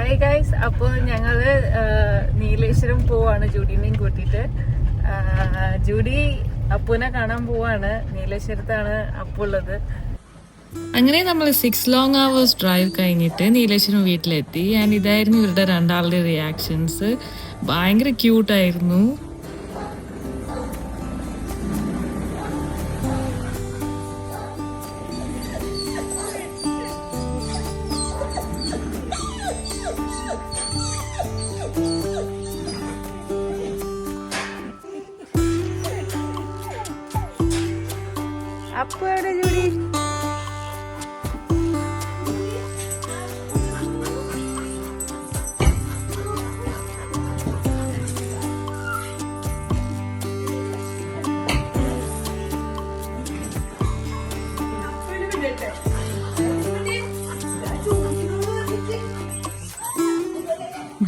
Hi guys, അപ്പോൾ ഞങ്ങള് നീലേശ്വരം പോവാണ് ജൂഡിനെയും കൂട്ടിയിട്ട്. ജൂഡി അപ്പുവിനെ കാണാൻ പോവാണ്. നീലേശ്വരത്താണ് അപ്പു ഉള്ളത്. അങ്ങനെ നമ്മൾ 6 ലോങ് അവേഴ്സ് ഡ്രൈവ് കഴിഞ്ഞിട്ട് നീലേശ്വരം വീട്ടിലെത്തി. ആൻഡ് ഇതായിരുന്നു ഇവരുടെ രണ്ടാളുടെ റിയാക്ഷൻസ്. ഭയങ്കര ക്യൂട്ടായിരുന്നു. അപ്പു എവിടെ ജൂഡി?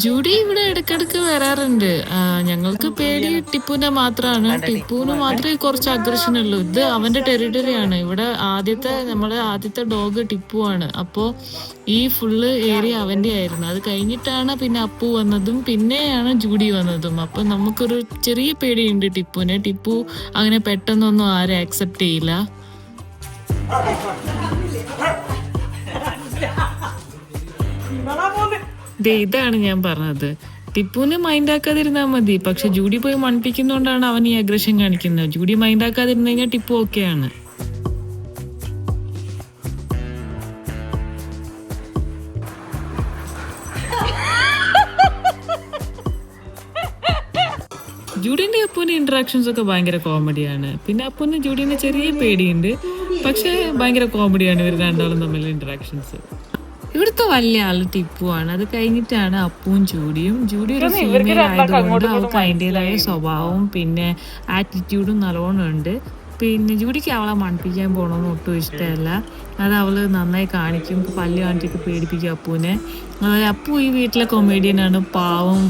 ജൂഡി ഇവിടെ ഇടയ്ക്കിടയ്ക്ക് വരാറുണ്ട്. ഞങ്ങൾക്ക് പേടി ടിപ്പുവിന്റെ മാത്രമാണ്. ടിപ്പുവിന് മാത്രമേ കുറച്ച് അഗ്രഷൻ ഉള്ളൂ. ഇത് അവന്റെ ടെറിട്ടറിയാണ്. ഇവിടെ നമ്മളെ ആദ്യത്തെ ഡോഗ് ടിപ്പു ആണ്. അപ്പോൾ ഈ ഫുള്ള് ഏരിയ അവന്റെ ആയിരുന്നു. അത് കഴിഞ്ഞിട്ടാണ് പിന്നെ അപ്പു വന്നതും പിന്നെയാണ് ജൂഡി വന്നതും. അപ്പൊ നമുക്കൊരു ചെറിയ പേടിയുണ്ട് ടിപ്പുവിനെ. ടിപ്പു അങ്ങനെ പെട്ടെന്നൊന്നും ആരും ആക്സെപ്റ്റ് ചെയ്യില്ല. ഇതാണ് ഞാൻ പറഞ്ഞത്. ടിപ്പുവിന് മൈൻഡ് ആക്കാതിരുന്നാൽ മതി. പക്ഷെ ജൂഡി പോയി മണിപ്പിക്കുന്നോണ്ടാണ് അവൻ ഈ അഗ്രഷൻ കാണിക്കുന്നത്. ജൂഡി മൈൻഡ് ആക്കാതിരുന്നു കഴിഞ്ഞാൽ ടിപ്പു ഓക്കെയാണ്. ജൂഡിന്റെ അപ്പുവിന്റെ ഇന്ററാക്ഷൻസ് ഒക്കെ ഭയങ്കര കോമഡിയാണ്. പിന്നെ അപ്പുവിന് ജൂഡിന്റെ ചെറിയ പേടിയുണ്ട്. പക്ഷെ ഭയങ്കര കോമഡിയാണ് ഇവർ രണ്ടാളും തമ്മിലുള്ള ഇന്ററാക്ഷൻസ്. ഇവിടുത്തെ വലിയ ആള് ടിപ്പുവാണ്. അത് കഴിഞ്ഞിട്ടാണ് അപ്പുവും ജൂഡിയും. ജൂഡി ഒരു ഫീമെയിൽ ആയതുകൊണ്ട് അവൾക്ക് അതിൻ്റെതായ സ്വഭാവവും പിന്നെ ആറ്റിറ്റ്യൂഡും നല്ലോണം ഉണ്ട്. പിന്നെ ജൂഡിക്ക് അവളെ മണിപ്പിക്കാൻ പോകണമെന്ന് ഒട്ടും ഇഷ്ടമല്ല. അത് അവള് നന്നായി കാണിക്കും, പല്ല് കാണിച്ചൊക്കെ പേടിപ്പിക്കും അപ്പുവിനെ. അതായത് അപ്പു ഈ വീട്ടിലെ കൊമേഡിയനാണ്. പാവം,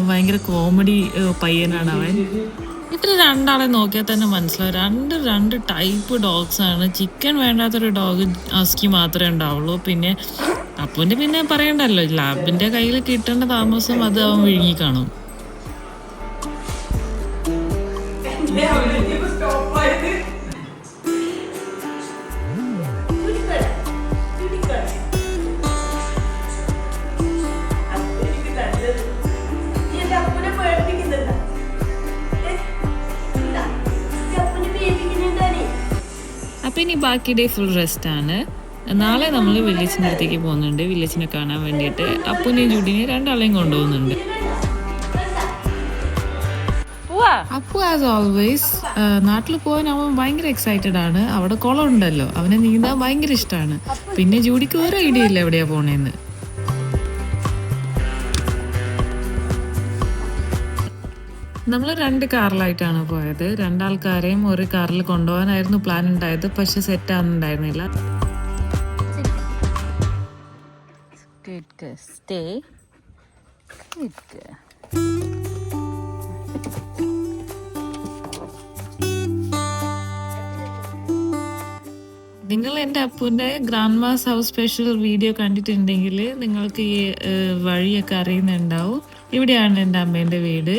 ഭയങ്കര കോമഡി പയ്യനാണ് അവൻ. ഇത്ര രണ്ടാളെ നോക്കിയാൽ തന്നെ മനസ്സിലാവും. രണ്ട് ടൈപ്പ് ഡോഗ്സ് ആണ്. ചിക്കൻ വേണ്ടാത്തൊരു ഡോഗ് ഹസ്കി മാത്രമേ ഉണ്ടാവുള്ളൂ. പിന്നെ അപ്പുവിന്റെ പിന്നെ പറയണ്ടല്ലോ, ലാബിന്റെ കയ്യിൽ കിട്ടേണ്ട താമസം അത് അവൻ വിഴുങ്ങി കാണും. അപ്പം ഇനി ബാക്കി ഡേ ഫുൾ റെസ്റ്റ് ആണ്. നാളെ നമ്മൾ വില്ലേജിൻ്റെ അടുത്തേക്ക് പോകുന്നുണ്ട്, വില്ലേജിനെ കാണാൻ വേണ്ടിയിട്ട്. അപ്പുവിനെയും ജൂഡിനെയും രണ്ടാളെയും കൊണ്ടുപോകുന്നുണ്ട്. അപ്പു ആസ് ഓൾവേസ് നാട്ടിൽ പോകാൻ അവൻ ഭയങ്കര എക്സൈറ്റഡ് ആണ്. അവിടെ കുളം ഉണ്ടല്ലോ, അവനെ നീന്താൻ ഭയങ്കര ഇഷ്ടമാണ്. പിന്നെ ജൂഡിക്ക് ഒരു ഐഡിയ ഇല്ല എവിടെയാ പോണേന്ന്. നമ്മൾ 2 കാറിലായിട്ടാണ് പോയത്. 2 ആൾക്കാരെയും ഒരു കാറിൽ കൊണ്ടുപോകാനായിരുന്നു പ്ലാൻ ഉണ്ടായത്. പക്ഷെ സെറ്റ് ആവുന്നുണ്ടായിരുന്നില്ല. നിങ്ങൾ എൻ്റെ അപ്പുവിൻ്റെ grandma's house special video കണ്ടിട്ടുണ്ടെങ്കിൽ നിങ്ങൾക്ക് ഈ വഴിയൊക്കെ അറിയുന്നുണ്ടാവും. ഇവിടെയാണ് എൻ്റെ അമ്മേൻ്റെ വീട്.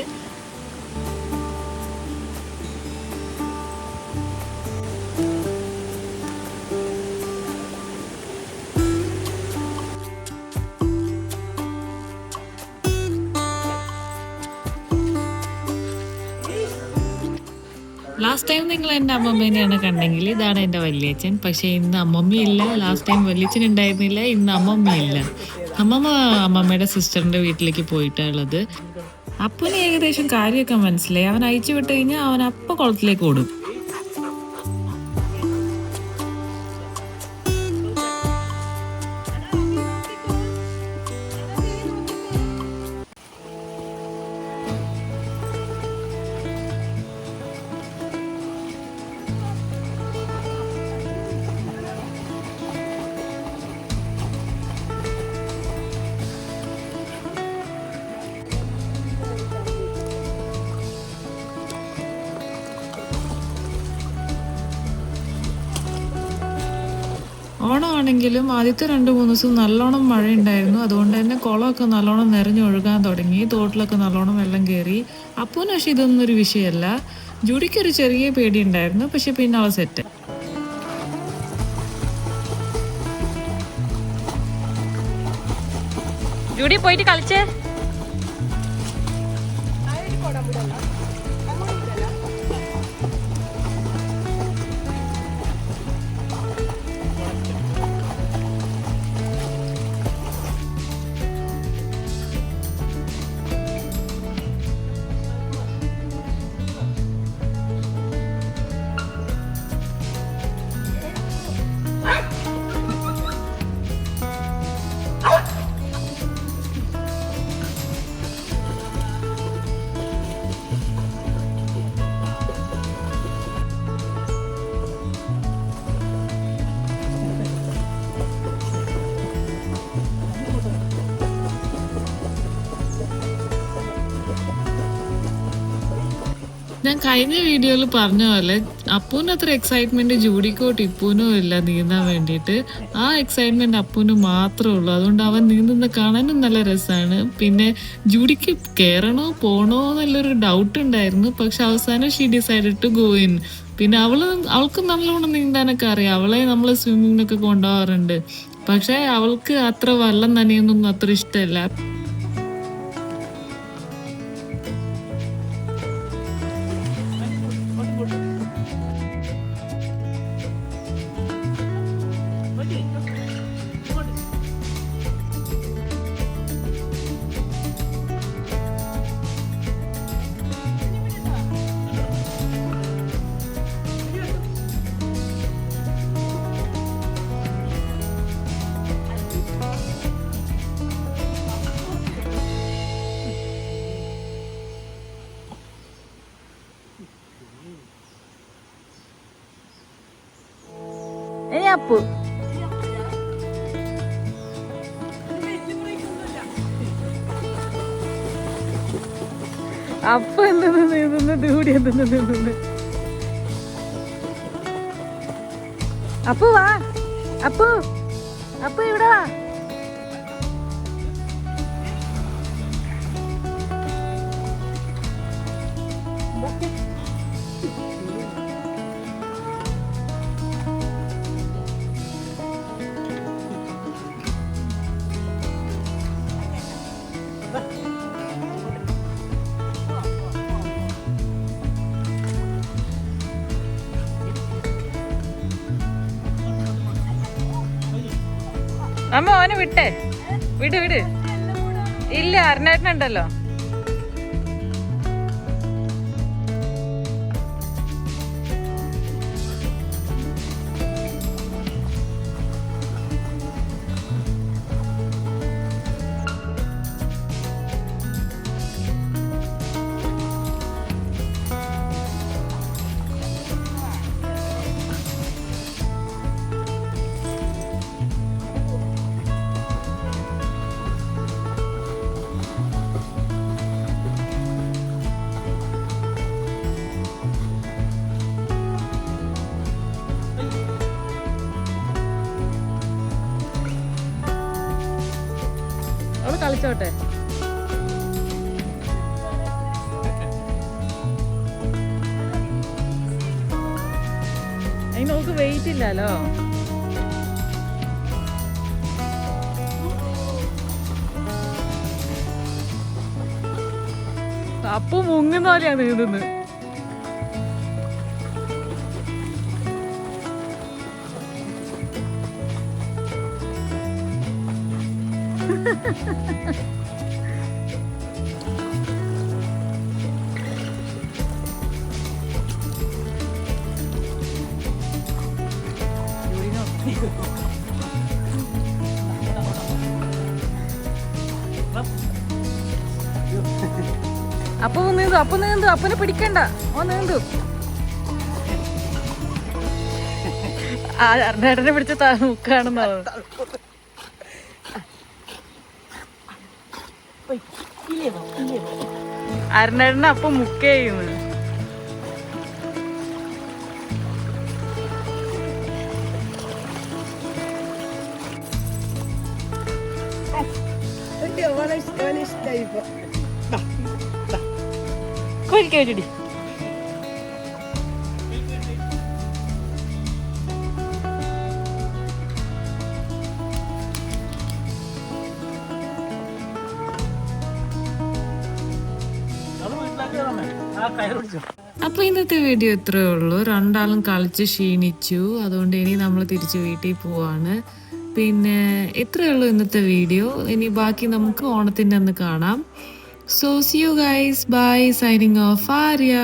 ലാസ്റ്റ് ടൈം നിങ്ങൾ എൻ്റെ അമ്മമ്മേനെയാണ് കണ്ടെങ്കിൽ ഇതാണ് എൻ്റെ വല്യച്ഛൻ. പക്ഷേ ഇന്ന് അമ്മമ്മയില്ല. ലാസ്റ്റ് ടൈം വല്യച്ഛൻ ഉണ്ടായിരുന്നില്ല, ഇന്ന് അമ്മമ്മയില്ല. അമ്മമ്മയുടെ സിസ്റ്ററിൻ്റെ വീട്ടിലേക്ക് പോയിട്ടുള്ളത്. അപ്പന് ഏകദേശം കാര്യമൊക്കെ മനസ്സിലായി. അവൻ അയച്ചു വിട്ട് കഴിഞ്ഞാൽ അവൻ അപ്പം കുളത്തിലേക്ക് ഓടും. ആണെങ്കിലും ആദ്യത്തെ 2-3 ദിവസം നല്ലോണം മഴ ഉണ്ടായിരുന്നു. അതുകൊണ്ട് തന്നെ കുളമൊക്കെ നല്ലോണം നിറഞ്ഞൊഴുകാൻ തുടങ്ങി, തോട്ടിലൊക്കെ നല്ലോണം വെള്ളം കയറി. അപ്പൂന് പക്ഷെ ഇതൊന്നും ഒരു വിഷയമല്ല. ജൂഡിക്കൊരു ചെറിയ പേടി ഉണ്ടായിരുന്നു, പക്ഷെ പിന്നെ അവൾ സെറ്റ്. ജൂഡി പോയിട്ട് കളിച്ചേ. ഞാൻ കഴിഞ്ഞ വീഡിയോയിൽ പറഞ്ഞ പോലെ അപ്പൂന് അത്ര എക്സൈറ്റ്മെന്റ് ജൂഡിക്കോ ടിപ്പൂനോ ഇല്ല നീന്താൻ വേണ്ടിയിട്ട്. ആ എക്സൈറ്റ്മെന്റ് അപ്പൂന് മാത്രമേ ഉള്ളൂ. അതുകൊണ്ട് അവൻ നീന്തുന്ന കാണാനും നല്ല രസമാണ്. പിന്നെ ജൂഡിക്ക് കയറണോ പോണോ എന്നുള്ളൊരു ഡൗട്ട് ഉണ്ടായിരുന്നു. പക്ഷെ അവസാനം she decided to go in. പിന്നെ അവൾക്ക് നല്ലോണം നീന്താനൊക്കെ അറിയാം. അവളെ നമ്മൾ സ്വിമ്മിങ്ങിനൊക്കെ കൊണ്ടുപോകാറുണ്ട്. പക്ഷെ അവൾക്ക് അത്ര വെള്ളം നനയൊന്നും അത്ര ഇഷ്ടമല്ല. അപ്പു അപ്പൊ എന്തെന്ന് നീന്തുന്നു, ഡൂടി എന്തെന്ന് നീന്തുന്നു. അപ്പു വാ, അപ്പു അപ്പു ഇവിടെ വാ. അമ്മ ഓനെ വിട്ടേ, വിട് വിട്. ഇല്ല, അരുണേട്ടനുണ്ടല്ലോ. കളിച്ചോട്ടെ. അതിന് നമുക്ക് വെയിറ്റ് ഇല്ലല്ലോ. അപ്പു മുങ്ങുന്ന പോലെയാണ് നീന്തുന്നത്. അപ്പു നീന്തു, അപ്പു നീന്തു. അപ്പനെ പിടിക്കണ്ട, ഓ നീന്തു. അരുണേട്ടനെ പിടിച്ച മുക്കാണെന്നോ. അരുണേട്ടനെ അപ്പം മുക്കേ ചെയ്യുന്നു. ഓനെ ഇഷ്ടായി ഇപ്പൊ. കോഴിക്കോടി അപ്പൊ ഇന്നത്തെ വീഡിയോ ഇത്രയേ ഉള്ളൂ. രണ്ടാളും കളിച്ച് ക്ഷീണിച്ചു, അതുകൊണ്ട് ഇനി നമ്മൾ തിരിച്ച് വീട്ടിൽ പോവാണ്. പിന്നെ ഇത്രയേ ഉള്ളൂ ഇന്നത്തെ വീഡിയോ. ഇനി ബാക്കി നമുക്ക് ഓണത്തിൻ്റെ അന്ന് കാണാം. So see you guys, bye, signing off Arya.